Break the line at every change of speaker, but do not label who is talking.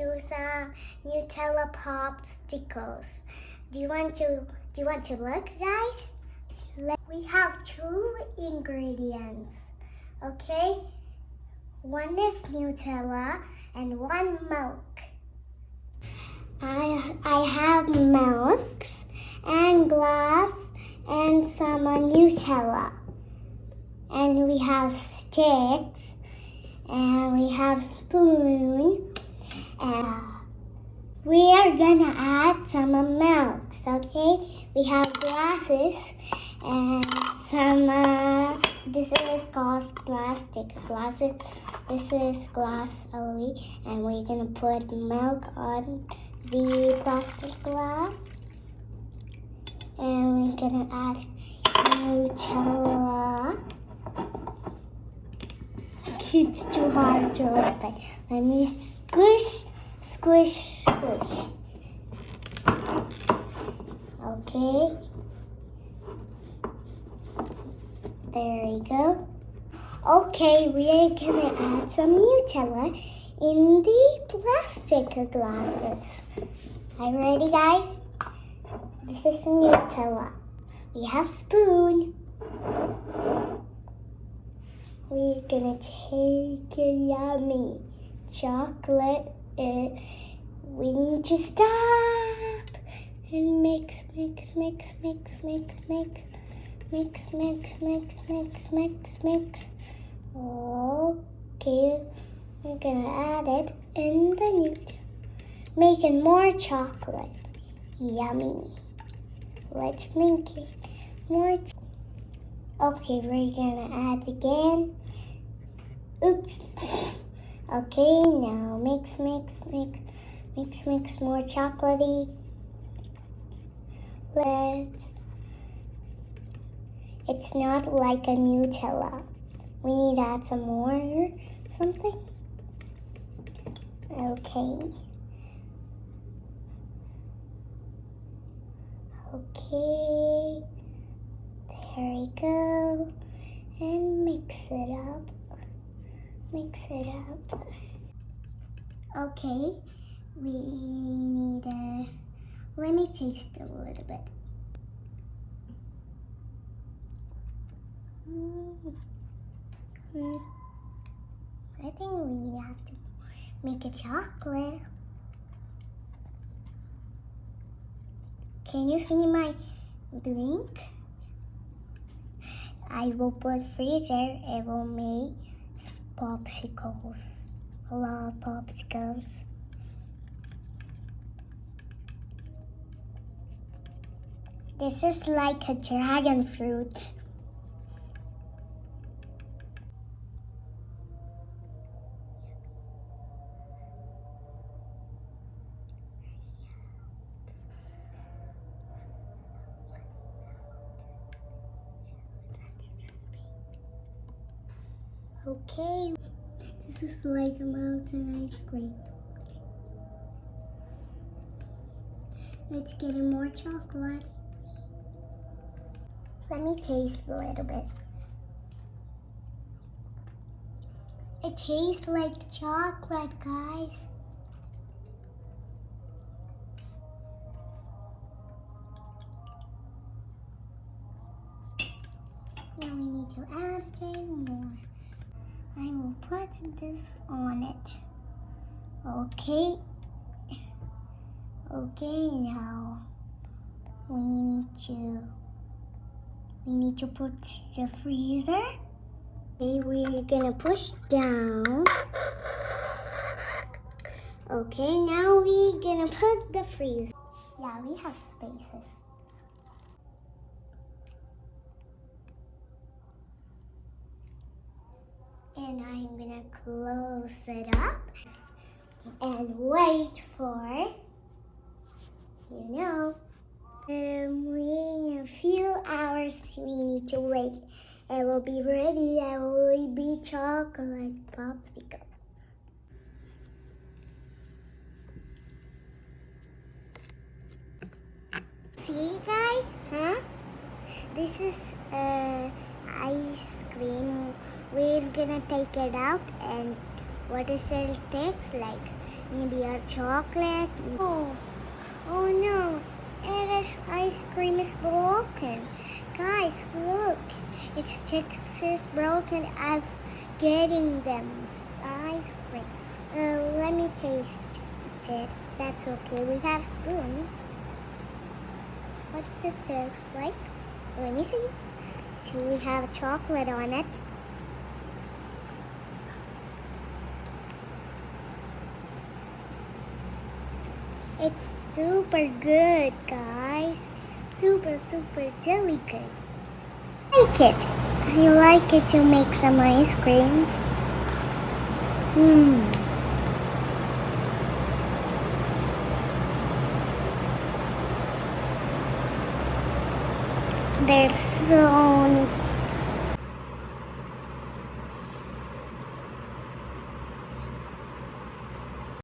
do some Nutella popsicles. Do you want to look, guys? We have 2 ingredients. Okay? One is Nutella and 1 milk. I have milk and glass and some Nutella. And we have sticks and we have spoon. And we are gonna add some milk, okay? We have glasses and some, this is called plastic glasses. This is glass only, and we're gonna put milk on the plastic glass. And we're gonna add Nutella. It's too hard to open. Let me squish, squish, squish. Okay. There we go. Okay, we are gonna add some Nutella in the plastic glasses. Are you ready, guys? This is the Nutella. We have spoon. We're gonna take a yummy chocolate. We need to stop and mix, mix, mix, mix, mix, mix, mix, mix, mix, mix, mix, mix. Okay, we're gonna add it in the Nutella, making more chocolate. Yummy. Let's make it more. Okay, we're gonna add again. Oops. Okay, now mix, mix, mix, mix, mix more chocolatey. It's not like a Nutella. We need to add some more or something. Okay. Okay. There we go. And mix it up. Mix it up. Okay. We need a... Let me taste it a little bit. I think we have to make a chocolate. Can you see my drink? I will put freezer. It will make popsicles. A lot of popsicles. This is like a dragon fruit. Okay, this is like a mountain ice cream. Let's get in more chocolate. Let me taste a little bit. It tastes like chocolate, guys. Now we need to add more. I will put this on it. Okay. Okay, now we need to put the freezer. Okay, we're gonna push down. Okay, now we're gonna put the freezer. Yeah, we have spaces. And I'm gonna close it up and wait for, in a few hours we need to wait. It will be ready. It will be chocolate popsicle. See, guys? Huh? This is ice cream. We're gonna take it out and what is it tastes like. Maybe a chocolate. Oh no, ice cream is broken. Guys, look, its texture is broken. I'm getting them ice cream. Let me taste it. That's okay. We have spoon. What does it taste like? Let me see. So we have chocolate on it. It's super good, guys. Super jelly good. I like it. I like it to make some ice creams. They're so